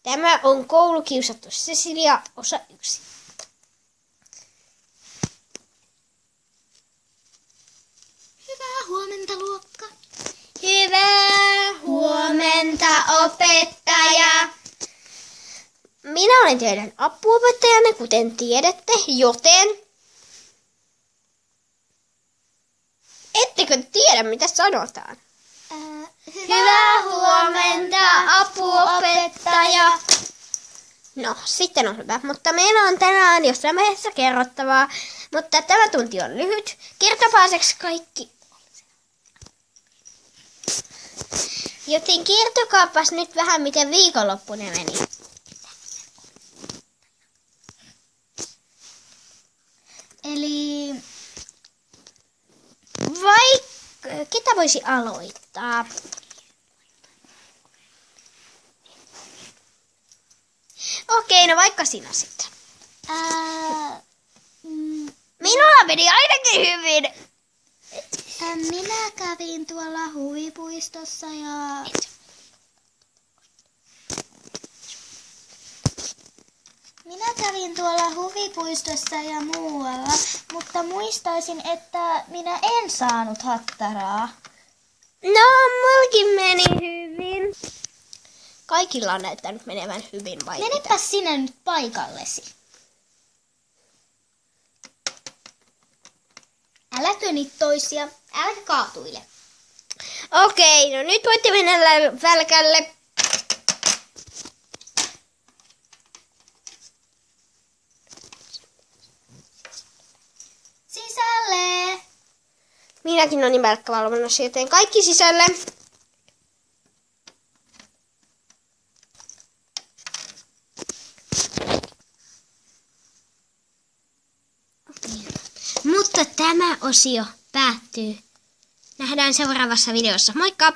Tämä on Koulukiusattu Cecilia, osa 1. Hyvää huomenta, luokka. Hyvää huomenta, opettaja. Minä olen teidän apuopettajanne, kuten tiedätte, joten ettekö tiedä, mitä sanotaan? Hyvää huomenta, apuopettaja. No, sitten on hyvä, mutta meillä on tänään jossain vaiheessa kerrottavaa, mutta tämä tunti on lyhyt. Kertopaaseksi kaikki. Joten kertokaapas nyt vähän, miten viikonloppuna meni. Eli Ketä voisi aloittaa? Okei, no vaikka sinä sitten. Minulla meni ainakin hyvin. Minä kävin tuolla huvipuistossa ja muualla, mutta muistaisin, että minä en saanut hattaraa. No, mulkin meni hyvin. Kaikilla on näyttänyt menevän hyvin, vai mitä? Menepä sinä nyt paikallesi. Älä töni toisia, älä kaatuile. Okei, no nyt voitte mennä välkälle. Sisälle! Minäkin olin välkkävalvonnassa, joten kaikki sisälle. Mutta tämä osio päättyy. Nähdään seuraavassa videossa. Moikka!